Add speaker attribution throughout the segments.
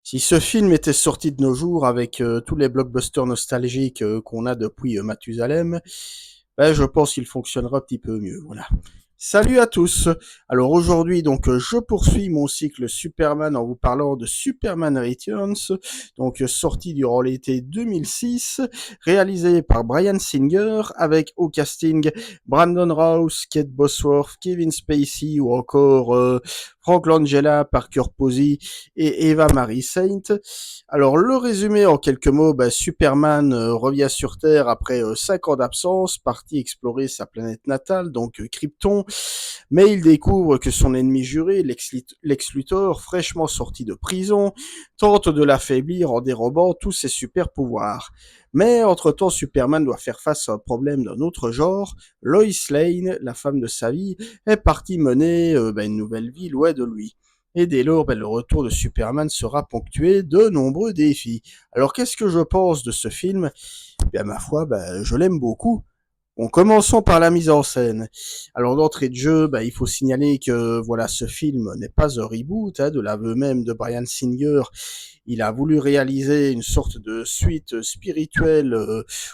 Speaker 1: Si ce film était sorti de nos jours avec tous les blockbusters nostalgiques qu'on a depuis Mathusalem, ben, je pense qu'il fonctionnera un petit peu mieux. Voilà. Salut à tous. Alors aujourd'hui, donc, je poursuis mon cycle Superman en vous parlant de Superman Returns, donc sorti durant l'été 2006, réalisé par Bryan Singer, avec au casting Brandon Routh, Kate Bosworth, Kevin Spacey ou encore Frank Langella, Parker Posey et Eva Marie Saint. Alors le résumé en quelques mots, Superman revient sur Terre après 5 ans d'absence, parti explorer sa planète natale, donc Krypton, mais il découvre que son ennemi juré, Lex Luthor, fraîchement sorti de prison, tente de l'affaiblir en dérobant tous ses super pouvoirs. Mais entre-temps, Superman doit faire face à un problème d'un autre genre. Lois Lane, la femme de sa vie, est partie mener une nouvelle vie loin de lui. Et dès lors, le retour de Superman sera ponctué de nombreux défis. Alors qu'est-ce que je pense de ce film? Bien ma foi, je l'aime beaucoup. Bon, commençons par la mise en scène. Alors d'entrée de jeu, il faut signaler que voilà, ce film n'est pas un reboot, de l'aveu même de Bryan Singer. Il a voulu réaliser une sorte de suite spirituelle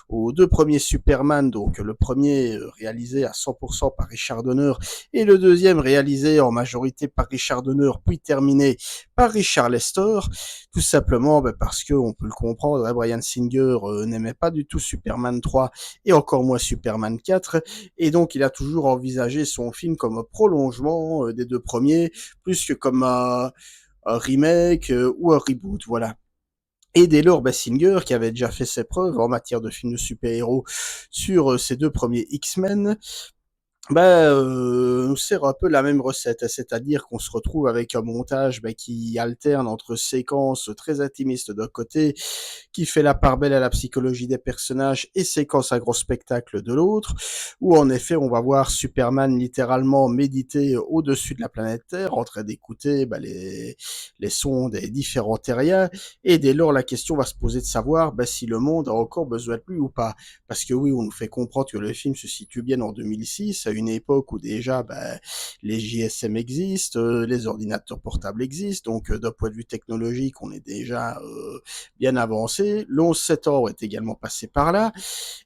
Speaker 1: aux deux premiers Superman, donc le premier réalisé à 100% par Richard Donner et le deuxième réalisé en majorité par Richard Donner puis terminé par Richard Lester, tout simplement parce que on peut le comprendre, Bryan Singer n'aimait pas du tout Superman 3 et encore moins Superman 4, et donc il a toujours envisagé son film comme un prolongement des deux premiers, plus que comme un remake ou un reboot, voilà. Et dès lors, Singer, qui avait déjà fait ses preuves en matière de films de super-héros sur ses deux premiers X-Men, nous sert un peu la même recette, c'est-à-dire qu'on se retrouve avec un montage qui alterne entre séquences très intimistes d'un côté, qui fait la part belle à la psychologie des personnages, et séquences à gros spectacle de l'autre, où en effet on va voir Superman littéralement méditer au-dessus de la planète Terre, en train d'écouter les sons des différents terriens, et dès lors la question va se poser de savoir si le monde a encore besoin de lui ou pas. Parce que oui, on nous fait comprendre que le film se situe bien en 2006, à une époque où déjà les JSM existent, les ordinateurs portables existent, donc d'un point de vue technologique, on est déjà bien avancé. Le 11 septembre est également passé par là.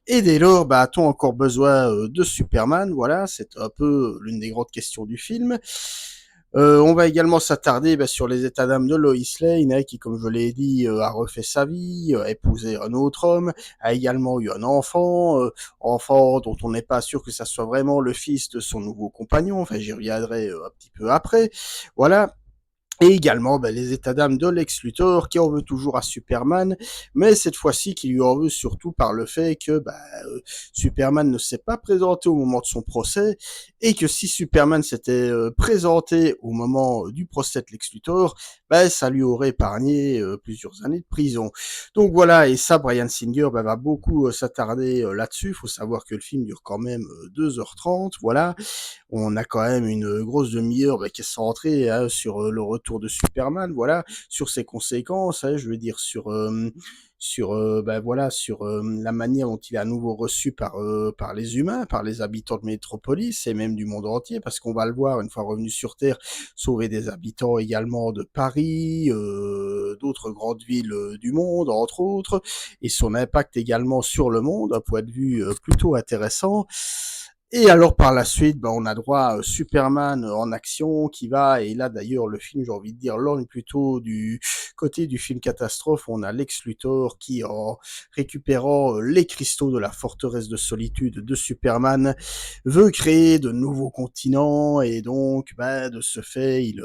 Speaker 1: Et dès lors, a-t-on encore besoin de Superman? Voilà, c'est un peu l'une des grandes questions du film. On va également s'attarder sur les états d'âme de Lois Lane, qui, comme je l'ai dit, a refait sa vie, a épousé un autre homme, a également eu un enfant, enfant dont on n'est pas sûr que ça soit vraiment le fils de son nouveau compagnon, enfin j'y reviendrai un petit peu après. Voilà. Et également les états d'âme de Lex Luthor qui en veut toujours à Superman, mais cette fois-ci qui lui en veut surtout par le fait que Superman ne s'est pas présenté au moment de son procès, et que si Superman s'était présenté au moment du procès de Lex Luthor, ça lui aurait épargné plusieurs années de prison. Donc voilà, et ça Bryan Singer va beaucoup s'attarder là-dessus. Il faut savoir que le film dure quand même 2h30, voilà. On a quand même une grosse demi-heure qui est centrée sur le retour de Superman, voilà, sur ses conséquences, je veux dire sur la manière dont il est à nouveau reçu par les humains, par les habitants de Métropolis et même du monde entier, parce qu'on va le voir une fois revenu sur Terre, sauver des habitants également de Paris, d'autres grandes villes du monde, entre autres, et son impact également sur le monde, un point de vue plutôt intéressant. Et alors par la suite, on a droit à Superman en action qui va, et là d'ailleurs le film, j'ai envie de dire, lorgne plutôt du côté du film catastrophe. On a Lex Luthor qui, en récupérant les cristaux de la forteresse de solitude de Superman, veut créer de nouveaux continents, et donc de ce fait, il,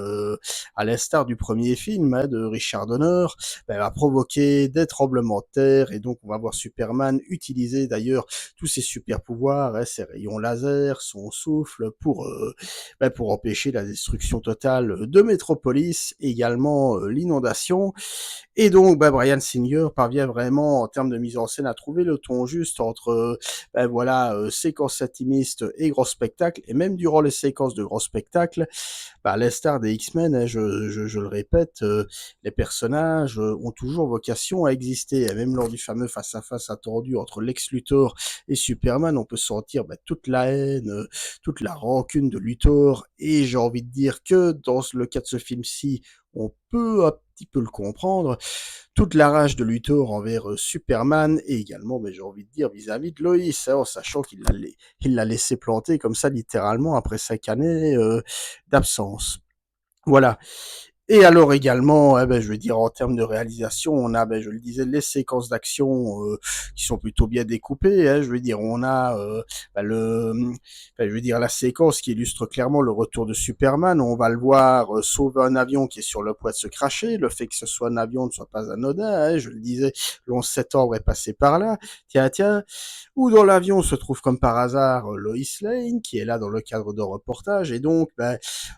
Speaker 1: à l'instar du premier film de Richard Donner, va provoquer des tremblements de terre, et donc on va voir Superman utiliser d'ailleurs tous ses super pouvoirs, ses rayons laser, son souffle pour empêcher la destruction totale de Metropolis, également l'inondation. Et donc, Bryan Singer parvient vraiment, en termes de mise en scène, à trouver le ton juste entre, séquences intimistes et gros spectacles, et même durant les séquences de gros spectacles, à l'instar des X-Men, je le répète, les personnages ont toujours vocation à exister, et même lors du fameux face-à-face attendu entre Lex Luthor et Superman, on peut sentir toute la haine, toute la rancune de Luthor, et j'ai envie de dire que dans le cas de ce film-ci, on peut un petit peu le comprendre, toute la rage de Luthor envers Superman et également, j'ai envie de dire, vis-à-vis de Lois, hein, en sachant qu'il l'a laissé planter comme ça littéralement après 5 années d'absence. Voilà. Et alors également, je veux dire, en termes de réalisation, on a, je le disais, les séquences d'action qui sont plutôt bien découpées. Hein, je veux dire, on a je veux dire, la séquence qui illustre clairement le retour de Superman. On va le voir sauver un avion qui est sur le point de se cracher. Le fait que ce soit un avion ne soit pas anodin. Hein, je le disais, le 11 septembre est passé par là. Tiens, tiens. Ou dans l'avion se trouve comme par hasard Lois Lane, qui est là dans le cadre d'un reportage. Et donc,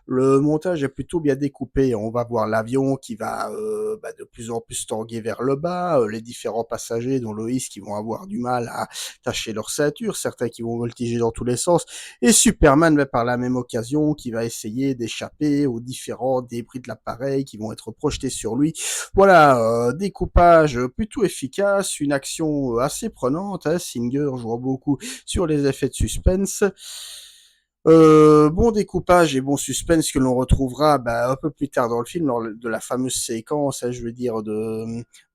Speaker 1: le montage est plutôt bien découpé. On va voir l'avion qui va de plus en plus tanguer vers le bas, les différents passagers dont Loïs qui vont avoir du mal à tâcher leur ceinture, certains qui vont voltiger dans tous les sens, et Superman par la même occasion qui va essayer d'échapper aux différents débris de l'appareil qui vont être projetés sur lui. Voilà, découpage plutôt efficace, une action assez prenante, hein, Singer joue beaucoup sur les effets de suspense. Bon découpage et bon suspense que l'on retrouvera un peu plus tard dans le film, lors de la fameuse séquence, hein, je veux dire,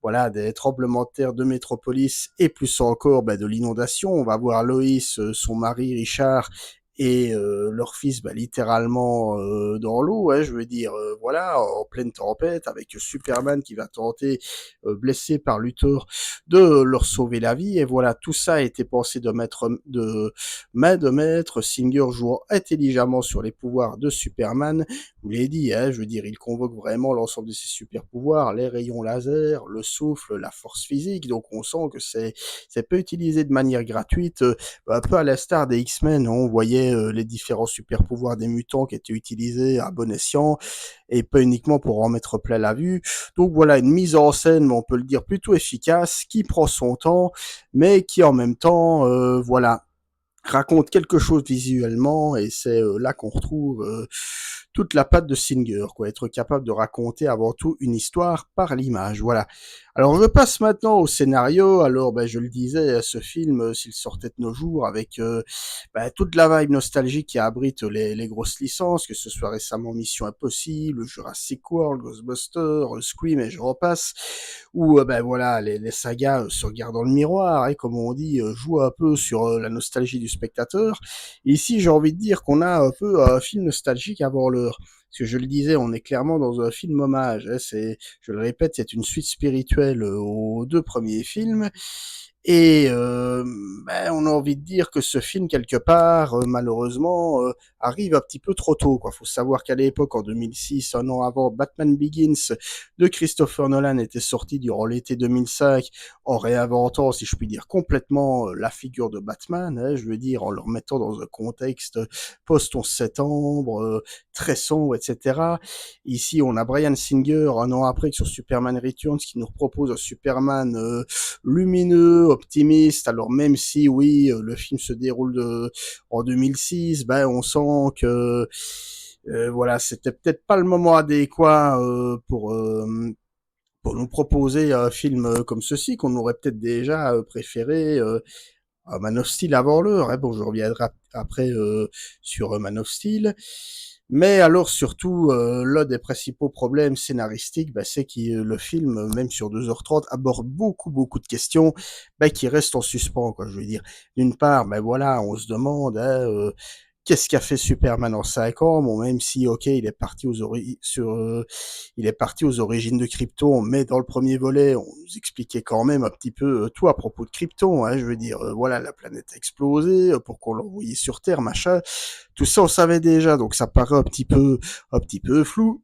Speaker 1: voilà, des tremblements de terre de Métropolis et plus encore de l'inondation. On va voir Loïs, son mari Richard et leur fils littéralement dans l'eau, hein, je veux dire, voilà, en pleine tempête, avec Superman qui va tenter, blessé par Luthor, de leur sauver la vie. Et voilà, tout ça a été pensé de main de maître, Singer jouant intelligemment sur les pouvoirs de Superman. Vous l'avez dit, hein, je veux dire, il convoque vraiment l'ensemble de ses super pouvoirs, les rayons laser, le souffle, la force physique. Donc on sent que c'est pas utilisé de manière gratuite, un peu à l'instar des X-Men. On voyait les différents super pouvoirs des mutants qui étaient utilisés à bon escient et pas uniquement pour en mettre plein la vue. Donc voilà, une mise en scène, on peut le dire, plutôt efficace, qui prend son temps, mais qui en même temps, voilà, raconte quelque chose visuellement et c'est là qu'on retrouve toute la patte de Singer, quoi, être capable de raconter avant tout une histoire par l'image, voilà. Alors je passe maintenant au scénario. Alors je le disais, ce film, s'il sortait de nos jours avec toute la vibe nostalgique qui abrite les grosses licences, que ce soit récemment Mission Impossible, Jurassic World, Ghostbusters, Scream et je repasse, ou voilà, les sagas se regardent dans le miroir, et comme on dit, jouent un peu sur la nostalgie du spectateur. Et ici, j'ai envie de dire qu'on a un peu un film nostalgique avant l'heure. Parce que je le disais, on est clairement dans un film hommage. Hein, je le répète, c'est une suite spirituelle aux deux premiers films. Et on a envie de dire que ce film, quelque part, malheureusement, arrive un petit peu trop tôt. Il faut savoir qu'à l'époque, en 2006, un an avant, Batman Begins de Christopher Nolan était sorti durant l'été 2005, en réinventant, si je puis dire, complètement la figure de Batman. Hein, je veux dire, en le remettant dans un contexte post-11 septembre, très sombre, etc. Ici, on a Bryan Singer, un an après, que sur Superman Returns, qui nous propose un Superman lumineux, optimiste. Alors même si oui, le film se déroule en 2006, on sent que voilà, c'était peut-être pas le moment adéquat pour nous proposer un film comme ceci, qu'on aurait peut-être déjà préféré à Man of Steel avant l'heure. Hein. Bon, je reviendrai après sur Man of Steel. Mais alors surtout, l'un des principaux problèmes scénaristiques, c'est que le film, même sur 2h30, aborde beaucoup de questions qui restent en suspens, quoi. Je veux dire, d'une part, voilà, on se demande, hein, qu'est-ce qu'a fait Superman en 5 ans. Bon, même si, ok, il est parti aux origines de Krypton, mais dans le premier volet, on nous expliquait quand même un petit peu tout à propos de Krypton. Hein, je veux dire, voilà, la planète a explosé, pourquoi on l'a envoyé sur Terre, machin. Tout ça, on savait déjà, donc ça paraît un petit peu flou.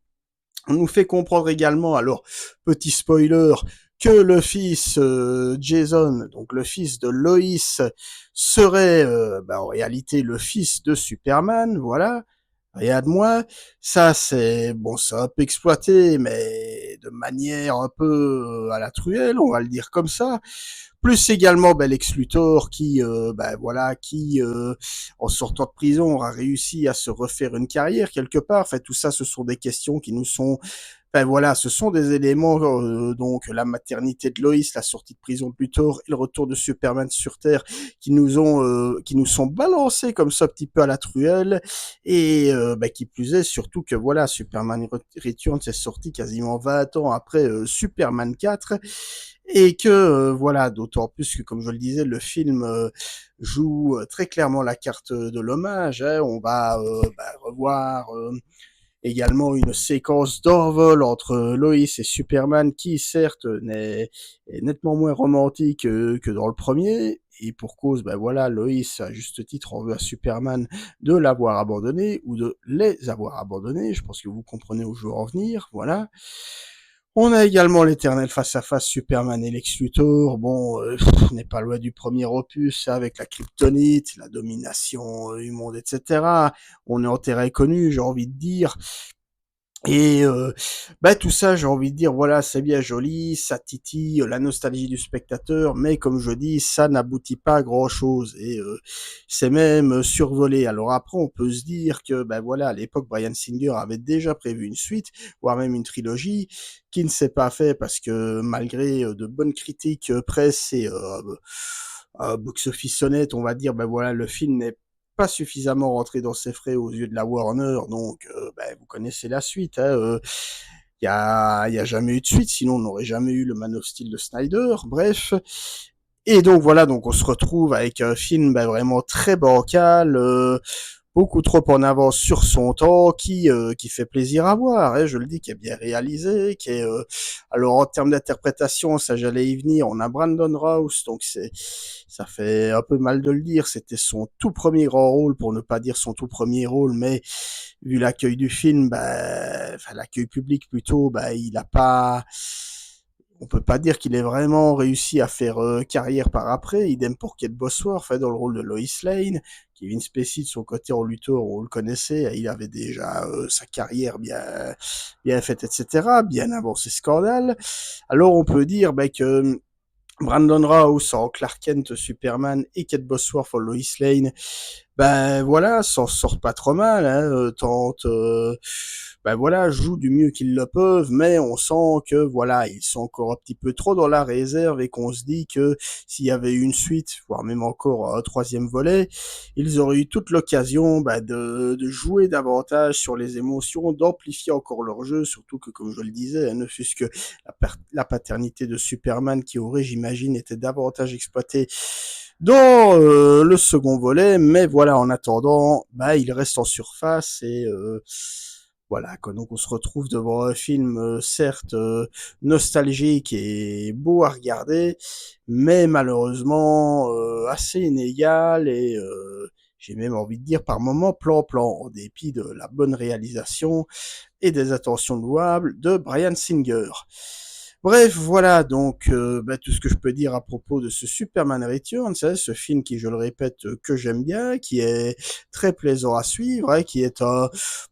Speaker 1: On nous fait comprendre également, alors, petit spoiler, que le fils Jason, donc le fils de Loïs, serait en réalité le fils de Superman, voilà. Rien de moins. Ça, c'est bon, c'est un peu exploité, mais de manière un peu à la truelle, on va le dire comme ça. Plus également Lex Luthor qui, voilà, qui en sortant de prison aura réussi à se refaire une carrière quelque part. Enfin, tout ça, ce sont des questions qui nous sont Ben voilà, ce sont des éléments, donc la maternité de Loïs, la sortie de prison de Luthor et le retour de Superman sur Terre qui nous sont balancés comme ça un petit peu à la truelle et bah, qui plus est surtout que voilà, Superman Returns est sorti quasiment 20 ans après Superman 4 et que voilà, d'autant plus que comme je le disais, le film joue très clairement la carte de l'hommage. Hein. On va revoir également une séquence d'envol entre Lois et Superman qui certes est nettement moins romantique que dans le premier. Et pour cause, ben voilà, Lois, à juste titre, en veut à Superman de l'avoir abandonné ou de les avoir abandonnés. Je pense que vous comprenez où je veux en venir. Voilà. On a également l'éternel face-à-face Superman et Lex Luthor. Bon, on n'est pas loin du premier opus, avec la kryptonite, la domination du monde, etc. On est en terrain connu, j'ai envie de dire. Et bah tout ça, j'ai envie de dire, voilà, c'est bien joli, ça titille la nostalgie du spectateur, mais comme je dis, ça n'aboutit pas à grand-chose et c'est même survolé. Alors après, on peut se dire que, ben voilà, à l'époque, Bryan Singer avait déjà prévu une suite, voire même une trilogie, qui ne s'est pas fait parce que malgré de bonnes critiques presse et box-office honnête, on va dire, ben voilà, le film n'est pas suffisamment rentré dans ses frais aux yeux de la Warner, donc ben, vous connaissez la suite. Hein, y a jamais eu de suite, sinon on n'aurait jamais eu le Man of Steel de Snyder. Bref. Et donc voilà, donc on se retrouve avec un film ben, vraiment très bancal, beaucoup trop en avance sur son temps, qui fait plaisir à voir. Hein, je le dis, qui est bien réalisé, qui est alors en termes d'interprétation, ça j'allais y venir. On a Brandon Routh, donc ça fait un peu mal de le dire. C'était son tout premier grand rôle, pour ne pas dire son tout premier rôle, mais vu l'accueil du film, bah, enfin l'accueil public plutôt, bah il a pas on peut pas dire qu'il ait vraiment réussi à faire carrière par après. Idem pour Kate Bosworth, fait dans le rôle de Lois Lane. Kevin Spacey, de son côté, en Luthor, on le connaissait, il avait déjà sa carrière bien faite, etc., bien avant ses scandales. Alors on peut dire bah, que Brandon Routh en Clark Kent, Superman et Kate Bosworth en Lois Lane, ben voilà, s'en sort pas trop mal, hein, tente, ben voilà, jouent du mieux qu'ils le peuvent, mais on sent que voilà, ils sont encore un petit peu trop dans la réserve et qu'on se dit que s'il y avait eu une suite, voire même encore un troisième volet, ils auraient eu toute l'occasion ben, de jouer davantage sur les émotions, d'amplifier encore leur jeu, surtout que comme je le disais, hein, ne fût-ce que la paternité de Superman qui aurait, j'imagine, été davantage exploitée dans le second volet, mais voilà, en attendant, bah, il reste en surface et voilà, quoi. Donc on se retrouve devant un film, certes nostalgique et beau à regarder, mais malheureusement assez inégal et j'ai même envie de dire par moments plan-plan, en dépit de la bonne réalisation et des attentions louables de Bryan Singer. Bref, voilà donc bah, tout ce que je peux dire à propos de ce Superman Returns, hein, ce film qui, je le répète, que j'aime bien, qui est très plaisant à suivre, hein, qui est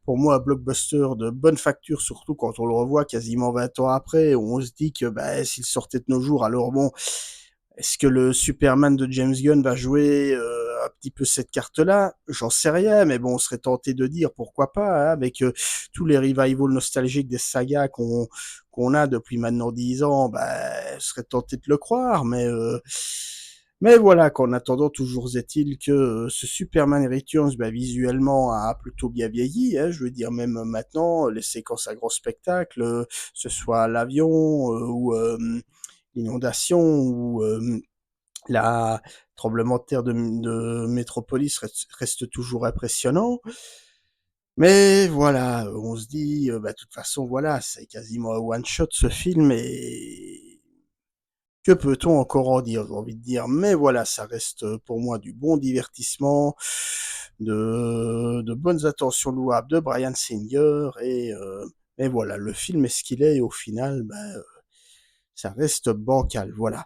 Speaker 1: pour moi un blockbuster de bonne facture, surtout quand on le revoit quasiment 20 ans après, où on se dit que bah, s'il sortait de nos jours, alors bon, est-ce que le Superman de James Gunn va jouer un petit peu cette carte-là? J'en sais rien, mais bon, on serait tenté de dire pourquoi pas, hein, avec tous les revivals nostalgiques des sagas qu'on a depuis maintenant 10 ans, bah, je serais tenté de le croire, mais voilà, qu'en attendant, toujours est-il que ce Superman Returns, bah, visuellement, a plutôt bien vieilli, hein, je veux dire, même maintenant, les séquences à gros spectacle, ce soit l'avion ou l'inondation ou la tremblement de terre de Métropolis reste toujours impressionnant. Mais voilà, on se dit, bah, de toute façon, voilà, c'est quasiment un one-shot ce film et que peut-on encore en dire, j'ai envie de dire. Mais voilà, ça reste pour moi du bon divertissement, de bonnes attentions louables de Bryan Singer et voilà, le film est ce qu'il est et au final, bah, ça reste bancal, voilà.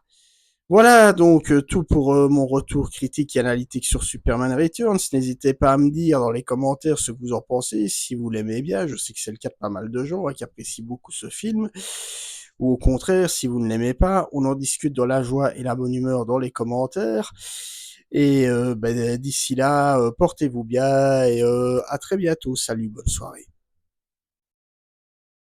Speaker 1: Voilà donc tout pour mon retour critique et analytique sur Superman Returns. N'hésitez pas à me dire dans les commentaires ce que vous en pensez, si vous l'aimez bien. Je sais que c'est le cas de pas mal de gens hein, qui apprécient beaucoup ce film. Ou au contraire, si vous ne l'aimez pas, on en discute dans la joie et la bonne humeur dans les commentaires. Et ben, d'ici là, portez-vous bien et à très bientôt. Salut, bonne soirée.